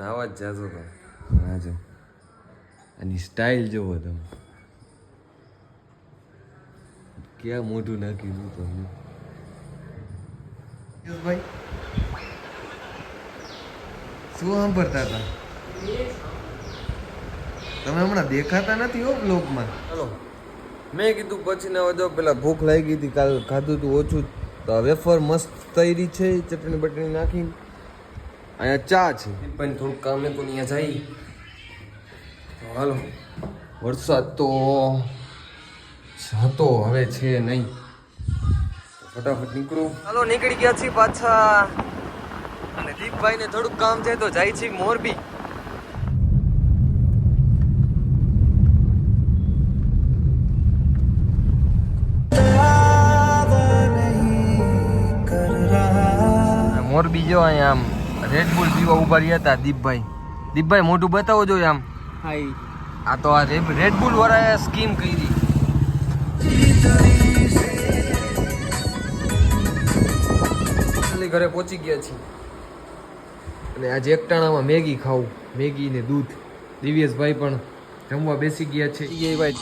નાવા જ જાજો તો હા જો આની સ્ટાઇલ જોવો તમે ક્યાં મોઢું નાખ્યું તો ભાઈ શું સાંભળતા હતા તમે હમણાં દેખાતા નથી હો બ્લોગમાં. ચાલો મેં કીધું પછી ના વધો પેલા ભૂખ લાગી હતી કાલ ખાધું હતું ઓછું તો વેફર મસ્ત તૈયારી છે ચટણી બટણી નાખીને અહીંયા ચા છે પણ થોડુંક કામ તો અહીંયા જાય તો હાલો વરસાદ તો હતો હવે છે નહીં ફટાફટ નીકળું. હાલો નીકળી ગયા છીએ પાછા અને દીપભાઈને થોડુંક કામ છે તો જાય છે મોરબી. મોરબી જો અહીંયા આમ રેડબુલ પીવા ઉભા રહ્યા હતા દીપભાઈ મોઢું બતાવો જોઈએ આમ. હાઈ આ તો આ રેડબુલ વાળાએ સ્કીમ કરી. ઘરે પહોંચી ગયા છીએ અને આજે એકટાણામાં મેગી ખાવું, મેગી ને દૂધ. દિવ્યેશભાઈ પણ જમવા બેસી ગયા છે. એ ભાઈ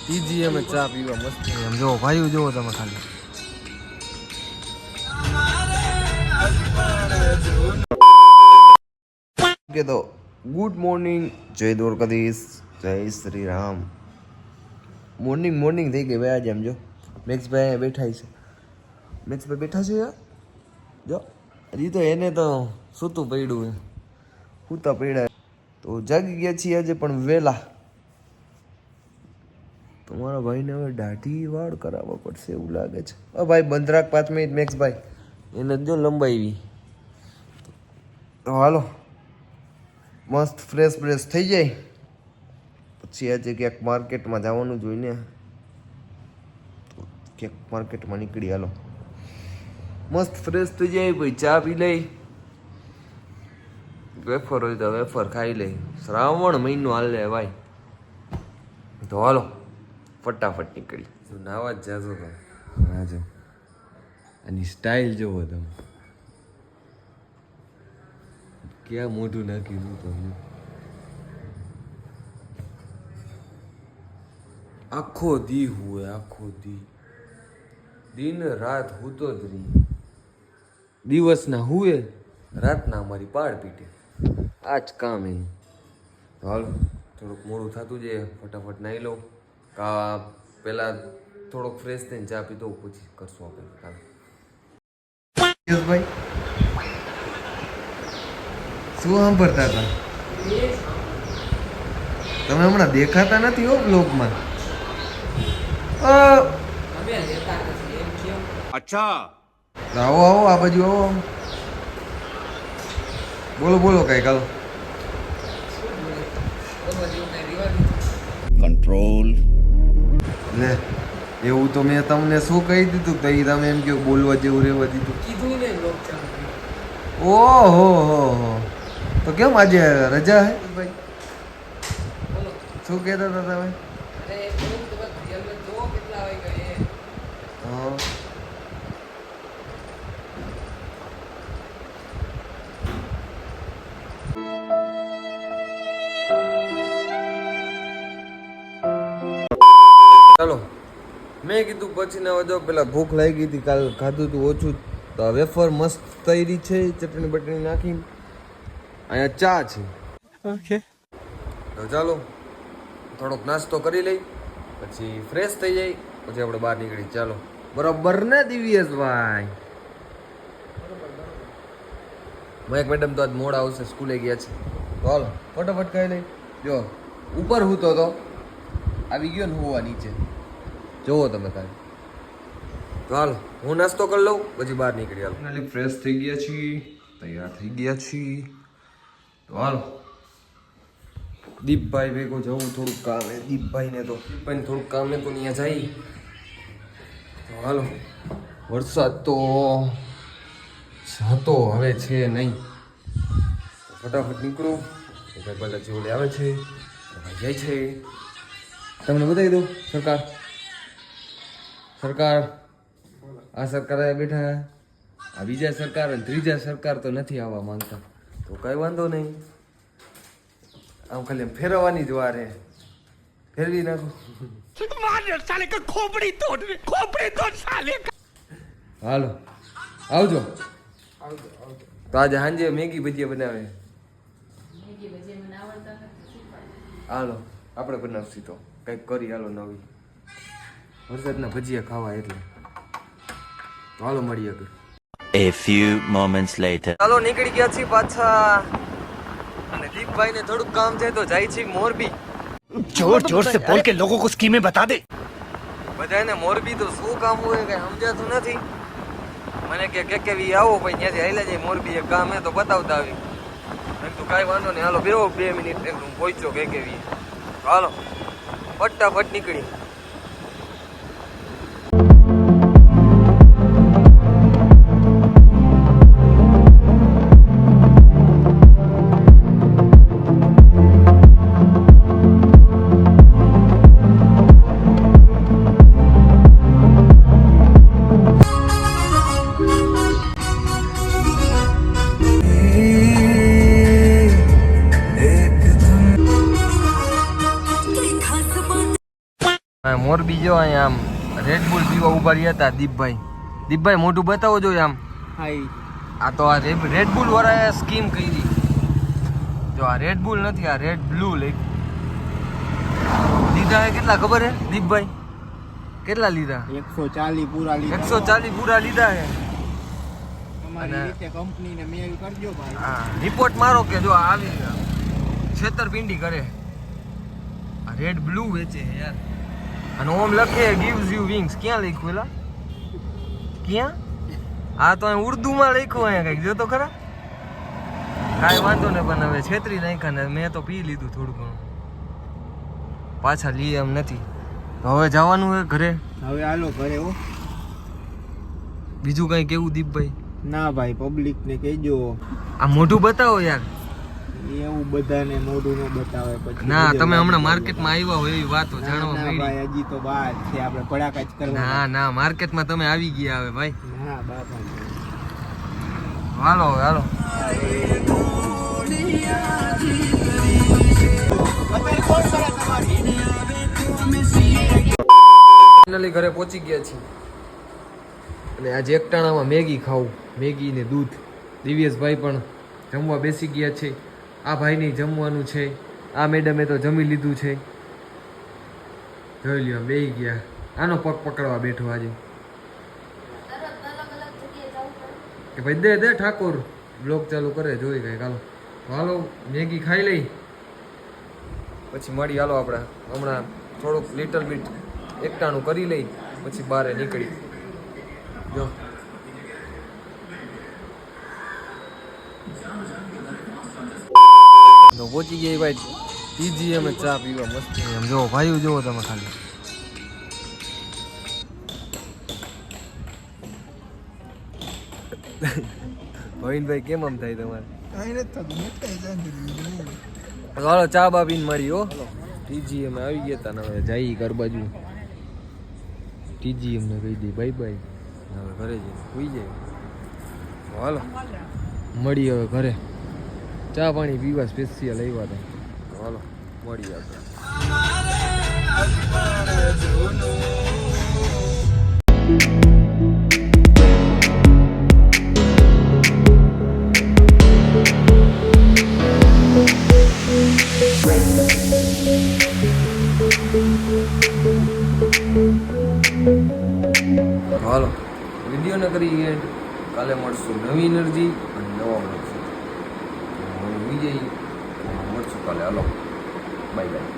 ત્રીજી અમે ચા પીવા મસ્ત એમ જો ભાઈઓ જોવો તમે ખાલી. કે તો ગુડ મોર્નિંગ, જય દ્વારકાધીશ, જય શ્રી રામ. મોર્નિંગ થઈ ગઈ ભાઈ આજે. એમ જો મેક્સભાઈ બેઠા છે. મેક્સભાઈ બેઠા છે યાર જો હજી તો એને તો સૂતું પડ્યું સૂતા પડ્યા તો જાગી ગયા છીએ આજે પણ વહેલા. તમારા ભાઈને હવે દાઢી વાળ કરાવવા પડશે એવું લાગે છે. ભાઈ બંધ રાખ 5 મિનિટ મેક્સભાઈ, એને જો લંબાવી. તો હાલો મસ્ત ફ્રેશ થઈ જાય પછી આજે ક્યાંક માર્કેટમાં જવાનું જોઈને ક્યાંક માર્કેટમાં નીકળી. હાલો મસ્ત ફ્રેશ થઈ જાય ભાઈ, ચા પી લઈ, વેફર હોય તો વેફર ખાઈ લઈ. શ્રાવણ મહિનો હાલે ભાઈ. તો હાલો ફટાફટ નીકળી. નાવા જ જાજો તો હા જો આની સ્ટાઇલ જોવો તમે ક્યાં મોઢું નાખ્યું તો આખો દી હુએ, આખો દી દિન રાત હૂતો જ રહી. દિવસના હુએ, રાતના અમારી પાડ પીટે. આ જ કામ એનું. હાલ થોડુંક મોડું થતું જાય, ફટાફટ નાહી લઉં. પહેલાં થોડોક ફ્રેશ થઈને ચા પી દઉં પછી કરશું આપણે કામ. ભાઈ શું સાંભળતા હતા તમે હમણાં દેખાતા નથી હો બ્લોગમાં. અચ્છા આવો આ બાજુ આવો. બોલો કઈ કાલો. કંટ્રોલ લે એવું તો મેં તમને શું કહી દીધું તો તમે એમ કે બોલવા જેવું રહેવા દીધું કીધું ને. ઓહો તો કેમ આજે રજા હે ભાઈ? શું કહેતા હતા તમે? ચાલો મેં કીધું પછી ના વધો પેલા ભૂખ લાગી હતી કાલ ખાધું હતું ઓછું તો વેફર મસ્ત તૈયારી છે ચટણી બટણી નાખીને અહીંયા ચા છે. ઓકે તો ચાલો થોડોક નાસ્તો કરી લઈ પછી ફ્રેશ થઈ જાય પછી આપણે બહાર નીકળી. ચાલો બરોબર ને દિવ્યેશભાઈ? મયંક મેડમ તો આજ મોડા આવશે, સ્કૂલે ગયા છે. તો હાલો ફટાફટ ખાઈ લઈ. જો ઉપર હૂતો તો આવી ગયો ને હોવા નીચે જોવો તમે કાંઈ. તો હાલો હું નાસ્તો કરી લઉં પછી બહાર નીકળી. હાલો ફ્રેશ થઈ ગયા છીએ, તૈયાર થઈ ગયા છીએ. તો હાલો દીપભાઈ ભેગો જવું, થોડુંક કામ હે દીપભાઈને તો પણ થોડુંક કામ હે તો ત્યાં જાય. તો હાલો વરસાદ તો હતો હવે છે નહીં ફટાફટ નીકળું. ભાઈ બધા જોડે આવે છે, ભાઈ જાય છે. તમને બતાવી દઉં સરકાર આ સરકાર બેઠા, આ બીજા સરકાર અને ત્રીજા સરકાર તો નથી આવવા માંગતા. તો કઈ વાંધો નહીં, આમ ખાલી ફેરવવાની જ વાર હે. ફેરવી નાખો. હાલો આવજો. તો આજે સાંજે મેગી ભજીયા બનાવે. હાલો આપણે બનાવશું તો કંઈક કરી. હાલો નવી વરસાદના ભજીયા ખાવા એટલે હાલો મળીએ. A few moments later. ચાલો નીકળી ગયા છીએ પાછા. અને દીપભાઈ ને થોડુંક કામ છે તો જાય છે મોરબી. जोर जोर से बोल के लोगों को स्कीमें बता दे. બધાને મોરબી તો શું કામ હોય કઈ સમજાતું નથી. મને કે કેવી આવો ભાઈ ત્યાંથી હાલ્યા જાય મોરબી એક કામ હે તો બતાવતા આવી. મેં તો કાંઈ વાંધો નહીં હાલો બેહો 2 મિનિટ હું પહોંચ્યો કેવી. હાલો ફટાફટ નીકળી. મોરબી જો અહીંયા આમ રેડબુલ પીવા ઉભા રહ્યા હતા દીપભાઈ. દીપભાઈ મોઢું બતાવો જોઈએ આમ. આ તો આ રેડબુલ વાળાએ સ્કીમ કરી. જો આ રેડબુલ નથી આ રેડ બ્લુ લીધા હે. કેટલા ખબર હે દીપભાઈ? કેટલા લીધા? 140 પૂરા લીધા. 140 પૂરા લીધા હે. તમારી રીતે કંપનીને મેલ કરજો ભાઈ. હા રિપોર્ટ મારો કે જો આવી છેતરપિંડી કરે. આ રેડ બ્લુ વેચે હે યાર. અને ઓમ લખે gives you wings. ક્યાં લખ્યું એલા? ક્યાં? આ તો અહીં ઉર્દુમાં લખ્યું અહીંયા કંઈક. જો તો ખરા. કાંઈ વાંધો ને પણ હવે છેતરી નાખ્યા ને મેં તો પી લીધું થોડું ઘણું. પાછા લઈએ એમ નથી. તો હવે જવાનું હે ઘરે. હવે હાલો ઘરે હો. બીજું કંઈ કેવું દીપભાઈ? ના ભાઈ પબ્લિક ને કહેજો. આ મોઢું બતાવો યાર. એવું બધાને મોઢું ન બતાવે પછી. ના તમે હમણાં માર્કેટમાં આવ્યા હોય એવી વાતો જાણવા મળી. ભાઈ હજી તો બહાર છે આપણે પડાકા જ કરવા. ના ના માર્કેટમાં તમે આવી ગયા હવે ભાઈ. ના બાપા. હાલો હાલો. ફાઇનલી ઘરે પહોંચી ગયા છીએ. અને આજે એકટાણામાં મેગી ખાવું. મેગી ને દૂધ. દિવ્યેશભાઈ પણ જમવા બેસી ગયા છે. આ ભાઈને જમવાનું છે. આ મેડમે તો જમી લીધું છે. જોઈ લ્યો બેસી ગયા. આનો પગ પકડવા બેઠો આજે કે ભાઈ દે દે ઠાકોર બ્લોગ ચાલુ કરે જોઈ કઈ. હાલો હાલો મેગી ખાઈ લઈ પછી મળી. હાલો આપણે હમણાં થોડુંક લિટલ બીટ એકટાણું કરી લઈ પછી બહાર નીકળી. જો તો પહોંચી ગઈ ભાઈ પીજી અમે ચા પીવા મસ્ત. એમ જો ભાઈઓ જોવો તમે ખાલી. ભાઈ કેમ આમ થાય તમારે? હાલો ચા બા પીને મળી હો. ટીજી અમે આવી ગયા હતા ને હવે જઈ ઘર બાજુ. ટીજી અમને કહી દઈ બાય બાય. હવે ઘરે જઈએ સુઈ જાય. હાલો મળી હવે ઘરે. ચા પાણી પીવા સ્પેશિયલ આવ્યા હતા. હાલો મળી આપણે. હાલો વિડીયોને કરી એન્ડ. કાલે મળશું નવી એનર્જી અને નવા મળશું. વિજય મળશું કાલે. હાલો બાય બાય.